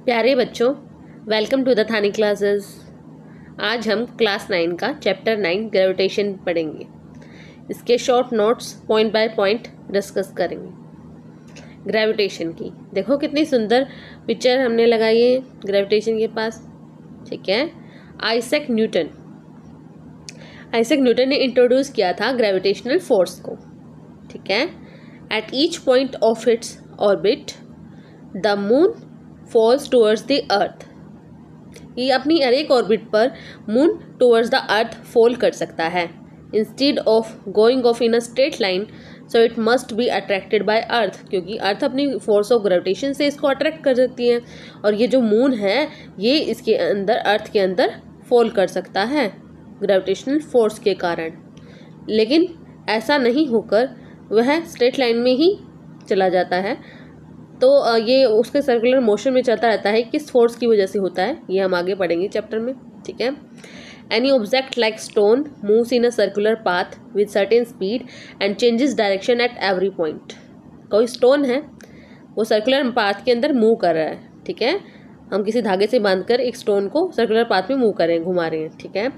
प्यारे बच्चों, welcome to the थानी क्लासेस। आज हम क्लास 9 का चैप्टर 9 ग्रेविटेशन पढ़ेंगे। इसके short notes point by point discuss करेंगे। ग्रेविटेशन की देखो कितनी सुंदर पिक्चर हमने लगाई है ग्रेविटेशन के पास। ठीक है, आइजैक न्यूटन ने इंट्रोड्यूस किया था ग्रेविटेशनल फोर्स को। ठीक है, at each point of its orbit the moon falls towards the earth. ये अपनी हर एक ऑर्बिट पर moon towards the earth fall कर सकता है। Instead of going off in a straight line, so it must be attracted by earth, क्योंकि earth अपनी फोर्स ऑफ ग्रेविटेशन से इसको अट्रैक्ट कर सकती है और ये जो मून है ये इसके अंदर अर्थ के अंदर फॉल कर सकता है ग्रेविटेशनल फोर्स के कारण। लेकिन ऐसा नहीं होकर वह स्ट्रेट लाइन में ही चला जाता है, तो ये उसके सर्कुलर मोशन में चलता रहता है। किस फोर्स की वजह से होता है ये हम आगे पढ़ेंगे चैप्टर में। ठीक है, any object like stone moves in a circular path with certain speed and changes direction at every point. कोई स्टोन है वो सर्कुलर पाथ के अंदर मूव कर रहा है। ठीक है, हम किसी धागे से बांधकर एक स्टोन को सर्कुलर पाथ में मूव कर रहे हैं, घुमा रहे हैं। ठीक है,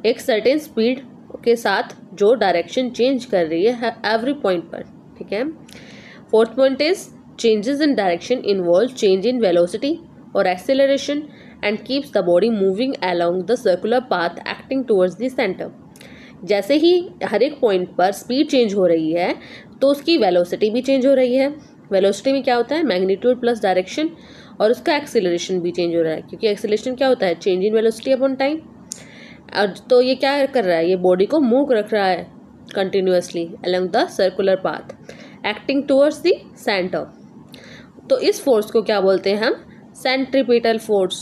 एक सर्टेन स्पीड के साथ जो डायरेक्शन चेंज कर रही है एवरी पॉइंट पर। ठीक है, fourth point is changes in direction involve change in velocity or acceleration and keeps the body moving along the circular path acting towards the center। जैसे ही हर एक पॉइंट पर स्पीड चेंज हो रही है तो उसकी वेलोसिटी भी चेंज हो रही है। वेलोसिटी में क्या होता है, मैग्नीट्यूड प्लस डायरेक्शन, और उसका एक्सीलरेशन भी चेंज हो रहा है, क्योंकि एक्सीलरेशन क्या होता है, change in velocity upon time. और तो ये क्या कर रहा है, ये बॉडी को मूव रख रहा है continuously along the circular path acting towards the centre. तो इस फोर्स को क्या बोलते हैं हम, centripetal force,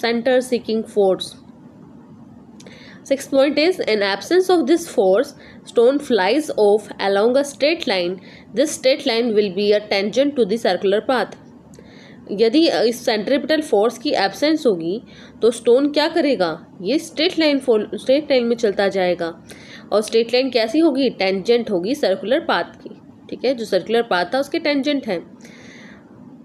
centre seeking force. Six point is in absence of this force stone flies off along a straight line. This straight line will be a tangent to the circular path. यदि इस centripetal force की absence होगी तो stone क्या करेगा, ये straight line में चलता जाएगा। और स्ट्रेट लाइन कैसी होगी, टेंजेंट होगी सर्कुलर पाथ की। ठीक है, जो सर्कुलर पाथ था उसके टेंजेंट है।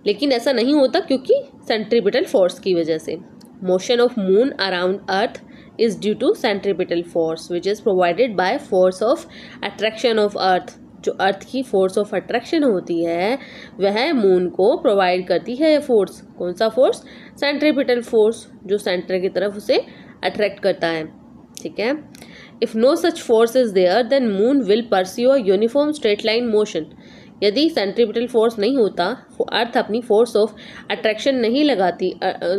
लेकिन ऐसा नहीं होता क्योंकि सेंट्रीपिटल फोर्स की वजह से। Motion of moon around earth is due to centripetal force which is provided by force of attraction of earth. जो अर्थ की फोर्स ऑफ अट्रैक्शन होती है वह मून को प्रोवाइड करती है फोर्स। कौन सा फोर्स, सेंट्रीपिटल फोर्स, जो सेंटर की तरफ उसे अट्रैक्ट करता है। ठीक है, if no such force is there then moon will pursue a uniform straight line motion. यदि सेंट्रीपिटल फोर्स नहीं होता, अर्थ अपनी फोर्स ऑफ अट्रैक्शन नहीं लगाती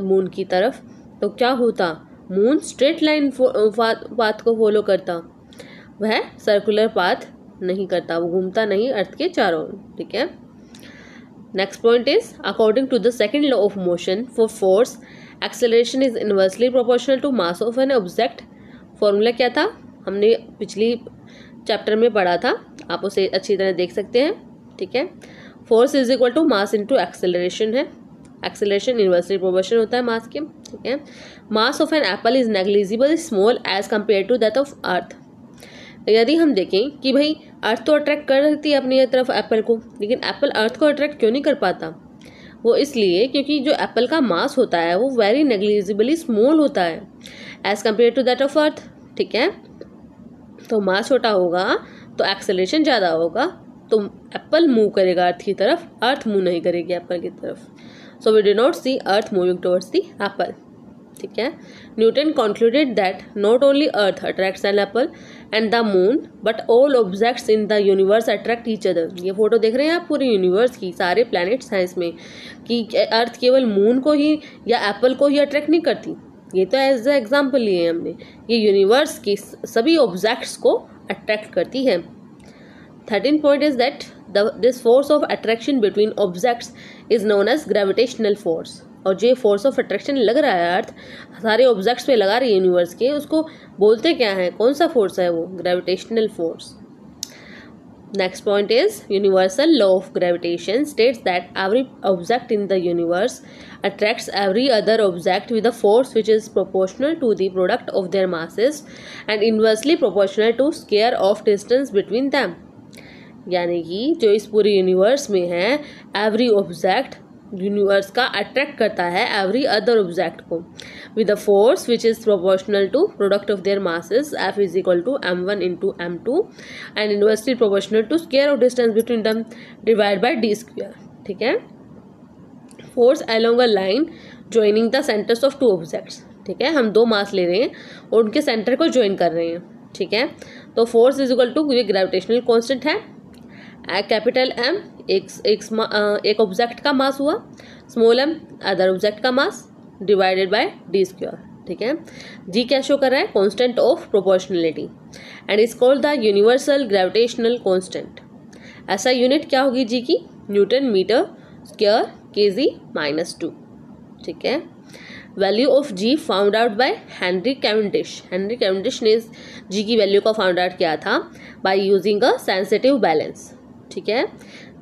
मून की तरफ, तो क्या होता, मून स्ट्रेट लाइन पाथ को फॉलो करता, वह सर्कुलर पाथ नहीं करता, वो घूमता नहीं अर्थ के चारों। ठीक है, next point is according to the second law of motion for force acceleration is inversely proportional to mass of an object. Formula क्या था, हमने पिछली चैप्टर में पढ़ा था, आप उसे अच्छी तरह देख सकते हैं। ठीक है, force is equal to mass into acceleration है। एक्सेलरेशन इनवर्सली प्रोपोर्शनल होता है मास के। ठीक है, mass of an apple is negligible small as compare to that of earth. यदि हम देखें कि भाई अर्थ तो अट्रैक्ट कर सकती है अपनी तरफ एप्पल को, लेकिन एप्पल अर्थ को अट्रैक्ट क्यों नहीं कर पाता, वो इसलिए क्योंकि जो एप्पल का मास होता है वो वेरी नेग्लिजिबली स्मॉल होता है as compare to that of earth. ठीक है, तो मास छोटा होगा तो एक्सेलरेशन ज़्यादा होगा, तो एप्पल मूव करेगा अर्थ की तरफ, अर्थ मूव नहीं करेगी एप्पल की तरफ। So we do not see earth moving towards the apple. ठीक है, Newton concluded that not only earth attracts an apple and the moon but all objects in the universe attract each other. ये photo देख रहे हैं आप पूरे universe की, सारे प्लैनेट्स हैं इसमें, कि अर्थ केवल मून को ही या एप्पल को ही अट्रैक्ट नहीं करती। ये तो एज अ एग्जाम्पल लिए हमने, ये यूनिवर्स की सभी ऑब्जेक्ट्स को अट्रैक्ट करती है। 13th point is that this force of attraction between objects is known as gravitational force। और जो फोर्स ऑफ अट्रैक्शन लग रहा है अर्थ सारे ऑब्जेक्ट्स पे लगा रही है यूनिवर्स के, उसको बोलते क्या है, कौन सा फोर्स है वो, gravitational force. Next point is universal law of gravitation states that every object in the universe attracts every other object with a force which is proportional to the product of their masses and inversely proportional to square of distance between them। यानी कि जो इस पूरे universe में है, every object universe का attract करता है एवरी अदर ऑब्जेक्ट को with a force which is proportional to product of their masses F is equal to m1 into m2 and inversely proportional to square of distance between them divide by d square. ठीक है, force along a line joining the centres of two objects. ठीक है, हम दो मास ले रहे हैं और उनके सेंटर को ज्वाइन कर रहे हैं। ठीक है, तो फोर्स इज इक्वल टू, ये ग्रेविटेशनल कांस्टेंट है, कैपिटल M एक ऑब्जेक्ट का मास हुआ, स्मॉल m अदर ऑब्जेक्ट का mass divided by d square. ठीक है, g क्या शो कर रहा है, constant of proportionality and is called the universal gravitational constant. ऐसा यूनिट क्या होगी g की, न्यूटन मीटर स्क्वायर kg -2। ठीक है, value of g found out by Henry Cavendish. Henry Cavendish ने g की वैल्यू को फाउंड आउट किया था by using a sensitive balance. ठीक है,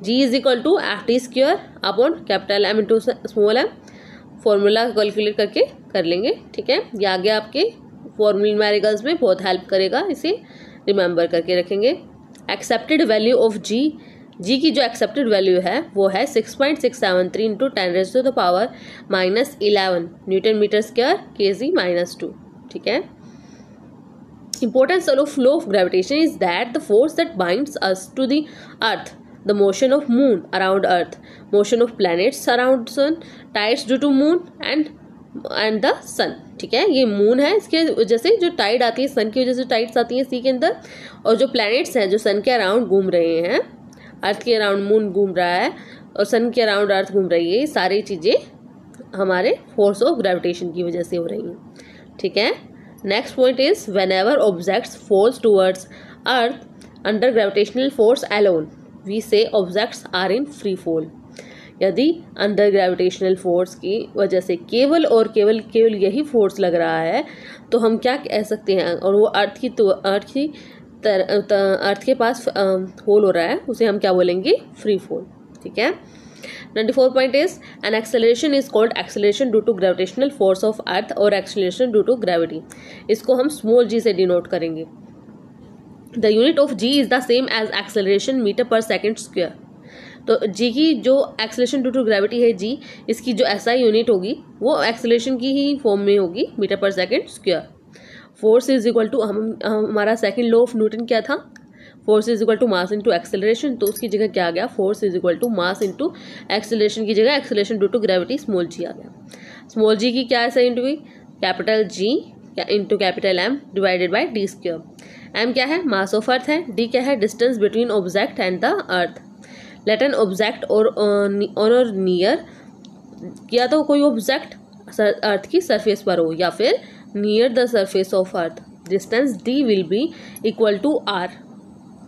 g is equal to F square upon capital M into small m। Formula calculate करके कर लेंगे। ठीक है, ये आगे आपके फॉर्मूमेरिकल्स में बहुत हेल्प करेगा, इसे रिमेंबर करके रखेंगे। एक्सेप्टेड वैल्यू ऑफ g की जो एक्सेप्टेड वैल्यू है वो है 6.673 into 10⁻⁻11 newton metre square kg -2। ठीक है, importance of flow of gravitation is that the force that binds us to the earth, the motion of moon around earth, motion of planets around sun, tides due to moon and the sun। ठीक है, ये moon है, इसके वजह से जो Tide आती है, सन की वजह से टाइड्स आती हैं सी के अंदर, और जो प्लैनेट्स हैं जो सन के अराउंड घूम रहे हैं, अर्थ के अराउंड मून घूम रहा है और सन के अराउंड अर्थ घूम रही है, ये सारी चीज़ें हमारे फोर्स ऑफ ग्रेविटेशन की वजह से हो रही हैं। ठीक है, next point is whenever objects falls towards earth under gravitational force alone we say objects are in free fall। यदि अंडर ग्रेविटेशनल फोर्स की वजह से केवल और केवल यही फोर्स लग रहा है तो हम क्या कह सकते हैं, और वो अर्थ के पास होल हो रहा है, उसे हम क्या बोलेंगे, फ्री फॉल। ठीक है, 94 point is an acceleration is called acceleration due to gravitational force of earth और एक्सेलरेशन ड्यू टू ग्रेविटी। इसको हम स्मॉल g से डिनोट करेंगे। The unit of g is the same as acceleration metre per second square. तो g की जो acceleration due to gravity है g, इसकी जो SI यूनिट होगी वो एक्सेलरेशन की ही फॉर्म में होगी, metre per second square. Force is equal to, हमारा सेकेंड लॉ ऑफ न्यूटन क्या था, force is equal to mass into acceleration, तो उसकी जगह क्या आ गया, force is equal to mass into acceleration की जगह acceleration due to gravity small g आ गया। स्मॉल g की क्या है यूनिट हुई, capital G into capital M divided by d square. M क्या है, मास ऑफ अर्थ है, D क्या है, distance between object and the earth. Let an object और नियर, या तो कोई ऑब्जेक्ट अर्थ की सरफेस पर हो या फिर near the surface of earth, distance D will be equal to R।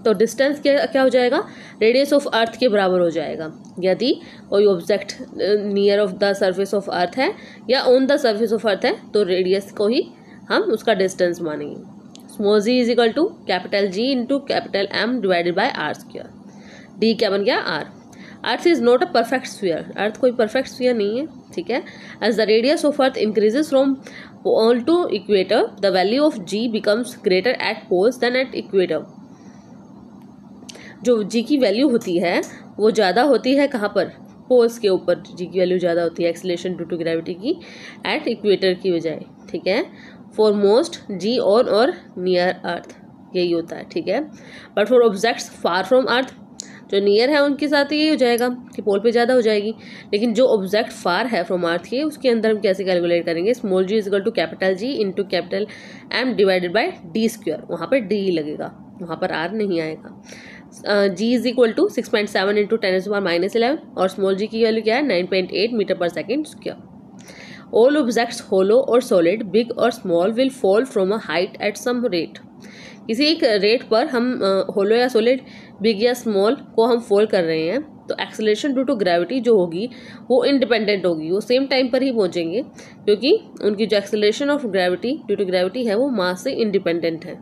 तो डिस्टेंस क्या हो जाएगा, रेडियस ऑफ अर्थ के बराबर हो जाएगा। यदि कोई object near of the surface of earth है या on the surface of earth है तो रेडियस को ही हम उसका डिस्टेंस मानेंगे। Small g is equal to capital G into capital M divided by R square. D क्या बन गया, R। Earth is not a perfect sphere, earth कोई परफेक्ट स्फीयर नहीं है। ठीक है, as the radius of earth increases from pole to equator the value of g becomes greater at poles than at equator. जो g की value होती है वो ज़्यादा होती है कहाँ पर, पोल्स के ऊपर g की वैल्यू ज़्यादा होती है एक्सेलरेशन ड्यू टू ग्रेविटी की एट इक्वेटर की बजाय। ठीक है, फॉर मोस्ट g ऑन और नियर अर्थ यही होता है। ठीक है, but for objects far from earth, जो नियर है उनके साथ यही हो जाएगा कि पोल पे ज़्यादा हो जाएगी, लेकिन जो ऑब्जेक्ट फार है फ्रॉम अर्थ के उसके अंदर हम कैसे कैलकुलेट करेंगे, small g is equal to capital G into capital M divided by d square. वहाँ पर d लगेगा, वहाँ पर r नहीं आएगा। g is equal to 6.7 into 10⁻⁻11 और स्मॉल g की वैल्यू क्या है, 9.8 metre per second square. All objects hollow और सॉलिड बिग और small will fall from a height at some rate. किसी एक रेट पर हम होलो या सॉलिड, बिग या स्मॉल को हम फॉल कर रहे हैं तो एक्सेलरेशन ड्यू टू ग्रेविटी जो होगी वो इंडिपेंडेंट होगी, वो सेम टाइम पर ही पहुंचेंगे क्योंकि उनकी जो acceleration of gravity due to gravity है वो मास से इंडिपेंडेंट है।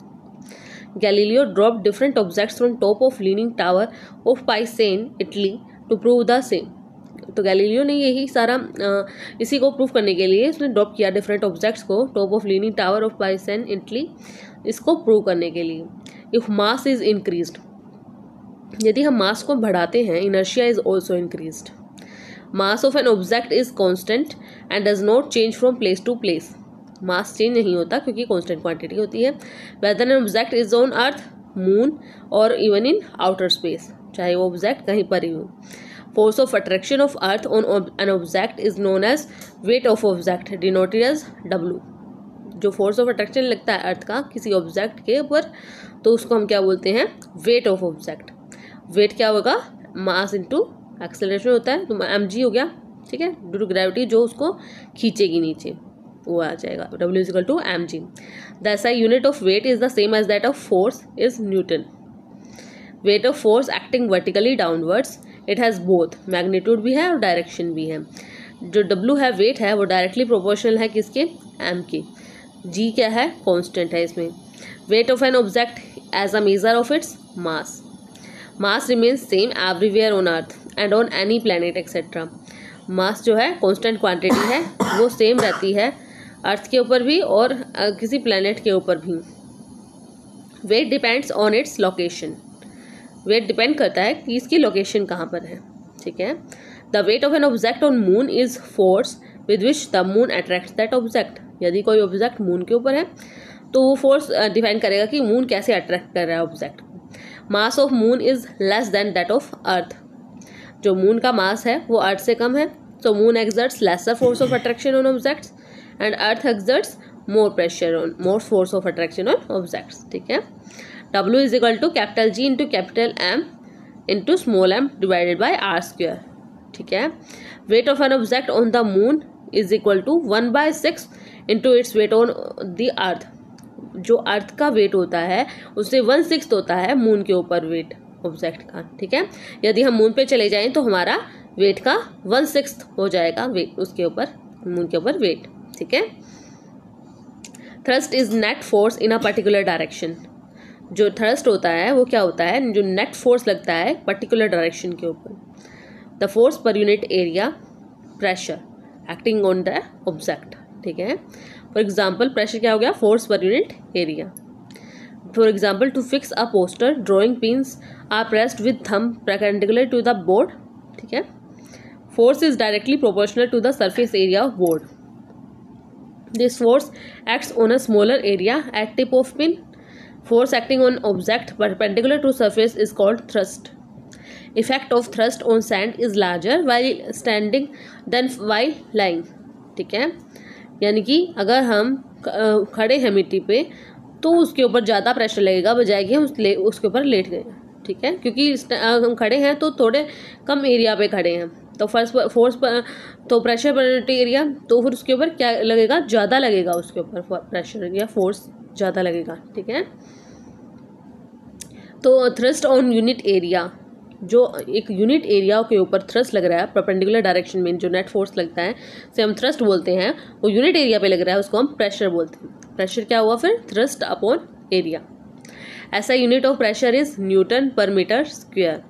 Galileo drop different objects from top of leaning tower of Pisa Italy to prove the same. तो गैलीलियो ने यही सारा इसी को प्रूव करने के लिए उसने ड्रॉप किया डिफरेंट ऑब्जेक्ट्स को top of leaning tower of Pisa Italy, इसको प्रूव करने के लिए। इफ मास इज इंक्रीज्ड, यदि हम मास को बढ़ाते हैं, inertia is also increased. Mass of an object is constant and does not change from place to place. Mass change नहीं होता क्योंकि कांस्टेंट क्वांटिटी होती है। Whether an object is on earth, moon और इवन इन आउटर स्पेस, चाहे वो object कहीं पर ही हो। Force of attraction of earth on an object is known as weight of object denoted as W। जो फोर्स ऑफ अट्रैक्शन लगता है अर्थ का किसी ऑब्जेक्ट के ऊपर, तो उसको हम क्या बोलते हैं, वेट ऑफ ऑब्जेक्ट। वेट क्या होगा, मास इंटू एक्सेलरेशन होता है, तो mg हो गया, ठीक है, ड्यू टू ग्रेविटी जो उसको खींचेगी नीचे वो आ जाएगा W is equal to mg। The SI unit of weight is the same as that of force is newton. Weight of force acting vertically downwards, it has both magnitude भी है और direction भी है। जो W है wait है वो directly proportional है किसके, m के। g क्या है, कांस्टेंट है इसमें। Weight of an object as a measure of its mass, mass remains same everywhere on earth and on any planet etcetera. Mass जो है कांस्टेंट क्वांटिटी है, वो सेम रहती है अर्थ के ऊपर भी और किसी प्लैनेट के ऊपर भी। Weight depends on its location, weight depend करता है कि इसकी लोकेशन कहाँ पर है, ठीक है। The wait of an object on moon is force with which the moon attracts that object. यदि कोई ऑब्जेक्ट मून के ऊपर है तो वो फोर्स डिफाइन करेगा कि मून कैसे अट्रैक्ट कर रहा है ऑब्जेक्ट को। Mass of moon is less than that of earth. जो मून का मास है वो अर्थ से कम है, तो moon exerts lesser force of attraction on objects and earth exerts more force of attraction on objects, ठीक है। W is equal to capital G into capital M into small m divided by R square, ठीक है। Weight of an object on the moon is equal to 1/6 into its weight on the earth. जो earth का wait होता है उससे 1/6 होता है moon के ऊपर वेट ऑब्जेक्ट का, ठीक है। यदि हम मून पे चले जाएं तो हमारा वेट का 1/6 हो जाएगा वेट उसके ऊपर, मून के ऊपर वेट, ठीक है। Thrust is net force in a particular direction. जो थ्रस्ट होता है वो क्या होता है, जो नेट फोर्स लगता है पर्टिकुलर डायरेक्शन के ऊपर। The force per unit area pressure acting on the object, ठीक है। फॉर एग्जाम्पल प्रेशर क्या हो गया, force per unit area. For example to fix a poster drawing pins are pressed with thumb perpendicular to the board, ठीक है। Force is directly proportional to the surface area of board. This force acts on a smaller area at tip of pin. Force acting on object perpendicular to surface is called thrust. Effect of thrust on sand is larger while standing than while lying, ठीक है। यानी कि अगर हम खड़े हैं मिट्टी पे तो उसके ऊपर ज़्यादा प्रेशर लगेगा बजाय कि हम उसके ऊपर लेट गए, ठीक है, क्योंकि हम खड़े हैं तो थोड़े कम एरिया पे खड़े हैं, तो फोर्स पर तो प्रेशर पर एरिया, तो फिर उसके ऊपर क्या लगेगा, ज़्यादा लगेगा, उसके ऊपर प्रेशर या फोर्स ज़्यादा लगेगा, ठीक है। तो थ्रस्ट ऑन यूनिट एरिया, जो एक यूनिट एरिया के ऊपर थ्रस्ट लग रहा है परपेंडिकुलर डायरेक्शन में, जो नेट फोर्स लगता है से हम थ्रस्ट बोलते हैं, वो यूनिट एरिया पे लग रहा है, उसको हम प्रेशर बोलते हैं। प्रेशर क्या हुआ फिर, thrust upon area. SI unit of pressure is newton per metre square.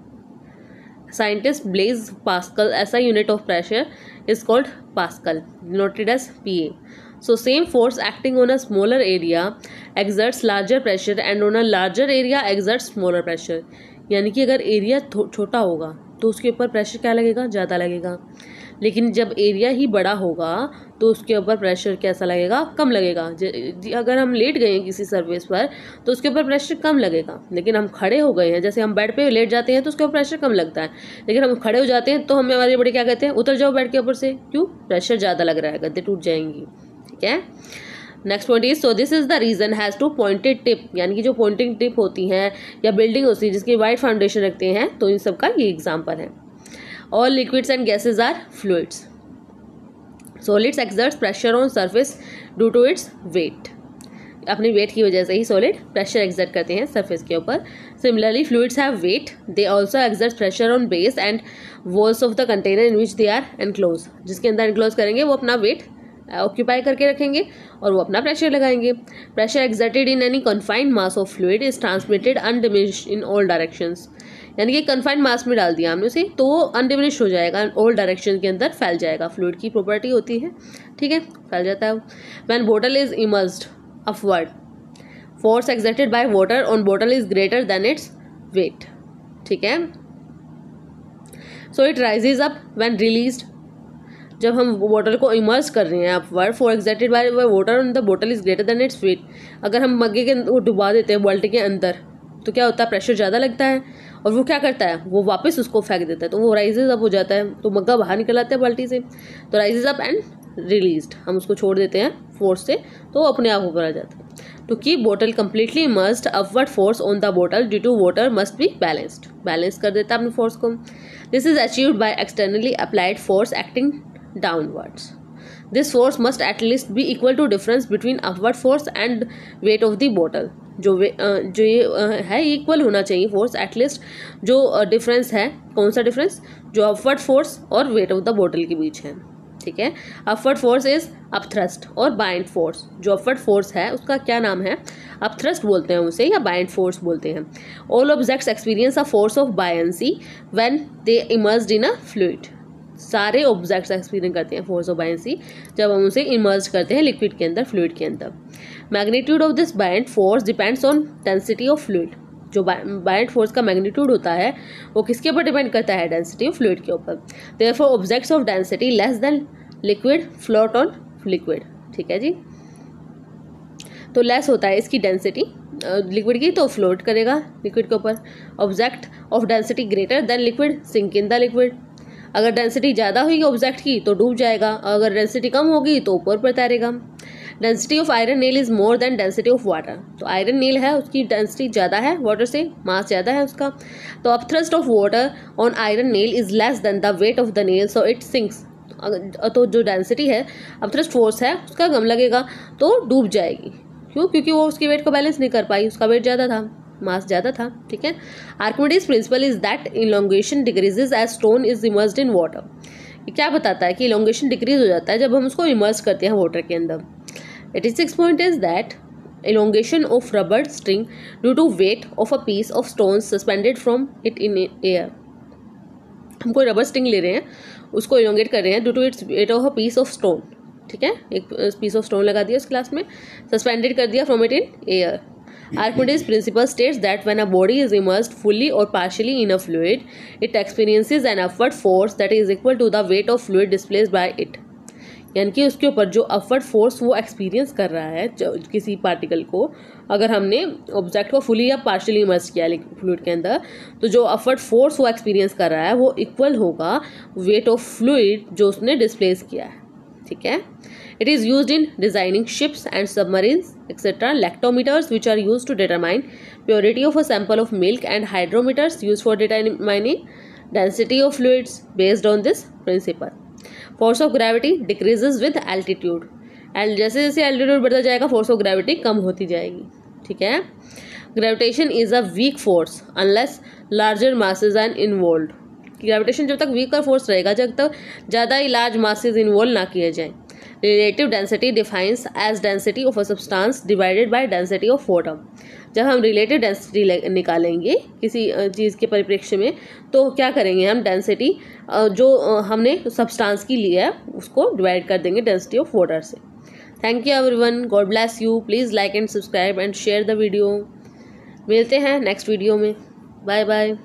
Scientist Blaise Pascal SI unit of pressure is called Pascal, denoted as PA. So same force acting on a smaller area exerts larger pressure and on a larger area exerts smaller pressure. यानी कि अगर area छोटा होगा तो उसके ऊपर pressure क्या लगेगा, ज़्यादा लगेगा, लेकिन जब एरिया ही बड़ा होगा तो उसके ऊपर प्रेशर कैसा लगेगा, कम लगेगा। अगर हम लेट गए हैं किसी सरफेस पर तो उसके ऊपर प्रेशर कम लगेगा, लेकिन हम खड़े हो गए हैं, जैसे हम बेड पे लेट जाते हैं तो उसके ऊपर प्रेशर कम लगता है, लेकिन हम खड़े हो जाते हैं तो हमें हमारे बड़े क्या कहते हैं, उतर जाओ बेड के ऊपर से, क्यों, प्रेशर ज़्यादा लग रहा है, गद्दे टूट जाएंगी, ठीक है। Next point is, so this is the reason has to pointed tip, यानी कि जो पॉइंटिंग टिप होती हैं या बिल्डिंग होती है जिसकी वाइड फाउंडेशन रखते हैं, तो इन सब का ये एग्जाम्पल है। All liquids and gases are fluids. Solids exerts pressure on surface due to its weight. अपने वेट की वजह से ही सॉलिड प्रेशर एक्सर्ट करते हैं सरफेस के ऊपर। Similarly fluids have weight, they also exert pressure on base and walls of the container in which they are enclose. जिसके अंदर एनक्लोज करेंगे वो अपना वेट ऑक्यूपाई करके रखेंगे और वो अपना प्रेशर लगाएंगे। Pressure exerted in any confined mass of fluid is transmitted undiminished in all directions. यानी कि कन्फाइंड मास में डाल दिया हमने उसे तो वो अनडिमिनिश्ड हो जाएगा, ऑल डायरेक्शन के अंदर फैल जाएगा। फ्लूइड की प्रॉपर्टी होती है, ठीक है, फैल जाता है। When bottle is immersed upward, force exerted by water on bottle is greater than its weight, ठीक है। So it rises up when released जब हम बोतल को इमर्स कर रहे हैं upward for excited by water and the बोतल is greater than its weight, अगर हम मग्गे के डुबा देते हैं बाल्टी के अंदर तो क्या होता है, प्रेशर ज़्यादा लगता है और वो क्या करता है, वो वापस उसको फेंक देता है, तो वो राइजेज अप हो जाता है, तो मग्गा बाहर निकल आता है बाल्टी से, तो राइजेज अप एंड रिलीज्ड, हम उसको छोड़ देते हैं फोर्स से तो वो अपने आप ऊपर आ जाता है। टू कीप बोतल completely immersed upward force on the बोतल due to water must be balanced, balance कर देता है अपने फोर्स को। This is achieved by externally applied force acting downwards. This force must at least be equal to difference between upward force and weight of the बोतल, जो ये है equal होना चाहिए फोर्स एटलीस्ट, जो डिफरेंस है, कौन सा डिफरेंस, जो अपवर्ड फोर्स और वेट ऑफ द बोतल के बीच है। ठीक है, अपवर्ड फोर्स इज अपथ्रस्ट और बाइंड फोर्स, जो अपवर्ड फोर्स है उसका क्या नाम है, अपथ्रस्ट बोलते हैं उसे या बाइंड फोर्स बोलते हैं। All objects experience a force of buoyancy when they immersed in a fluid, सारे ऑब्जेक्ट्स एक्सपीरियंस करते हैं फोर्स ऑफ बायंसी जब हम उसे इमर्ज करते हैं लिक्विड के अंदर, फ्लूइड के अंदर। Magnitude of this buoyant force depends on density of fluid, जो बायंड फोर्स का मैग्नीट्यूड होता है वो किसके ऊपर डिपेंड करता है, डेंसिटी ऑफ फ्लूइड के ऊपर। Therefore objects of density less than liquid float on liquid. ठीक है जी, तो लेस होता है इसकी डेंसिटी लिक्विड की तो फ्लोट करेगा लिक्विड के ऊपर। Object of density greater than liquid sink in the liquid, अगर डेंसिटी ज़्यादा हुई ऑब्जेक्ट की तो डूब जाएगा, अगर डेंसिटी कम होगी तो ऊपर पर तैरेगा। Density of iron nail is more than density of water, तो आयरन नेल है उसकी डेंसिटी ज़्यादा है, वाटर से मास ज़्यादा है उसका, तो upthrust of water on iron nail is less than the wait of the nail so it sinks, तो जो डेंसिटी है अपथ्रस्ट फोर्स है उसका कम लगेगा तो डूब जाएगी, क्यों, क्योंकि वो उसकी वेट को बैलेंस नहीं कर पाई, उसका वेट ज़्यादा था, मास ज़्यादा था। ठीक है, Archimedes principle is that elongation decreases as stone is immersed in water, ये क्या बताता है कि इलोंगेशन डिक्रीज हो जाता है जब हम उसको इमर्स करते हैं वाटर के अंदर। 86 point is that elongation of rubber string due to weight of a piece of stone suspended from it in air, हम कोई रबर स्ट्रिंग ले रहे हैं उसको इलोंगेट कर रहे हैं due to its weight of a piece of stone. ठीक है, एक पीस ऑफ स्टोन लगा दिया उस क्लास में, सस्पेंडेड कर दिया from it in air. Archimedes principle states that when a body is immersed fully or partially in a fluid, it experiences an upward force that is equal to the weight of fluid displaced by it, यानी कि उसके ऊपर जो upward force वो experience कर रहा है किसी पार्टिकल को, अगर हमने ऑब्जेक्ट को फुली या पार्शियली इमर्स किया फ्लूइड के अंदर, तो जो अपवर्ड फोर्स वो एक्सपीरियंस कर रहा है वो इक्वल होगा वेट ऑफ फ्लूइड जो उसने डिस्प्लेस किया है। ठीक है, it is used in designing ships and submarines etcetera. Lactometers which are used to determine purity of a sample of milk and hydrometers used for determining density of fluids based on this principle. Force of gravity decreases with altitude, and जैसे जैसे altitude बढ़ता जाएगा force of gravity कम होती जाएगी। ठीक है, gravitation is a weak force unless larger masses are involve, gravitation जब तक वीकर फोर्स रहेगा जब तक ज़्यादा ही लार्ज मासेज इन्वॉल्व ना किए जाए। Relative density defines as density of a substance divided by density of water, जब हम रिलेटिव डेंसिटी निकालेंगे किसी चीज़ के परिप्रेक्ष्य में तो क्या करेंगे हम, डेंसिटी जो हमने सब्सटेंस की ली है उसको डिवाइड कर देंगे डेंसिटी ऑफ वाटर से। Thank you everyone, God bless you, please like and subscribe and share the video. मिलते हैं नेक्स्ट वीडियो में, बाय बाय।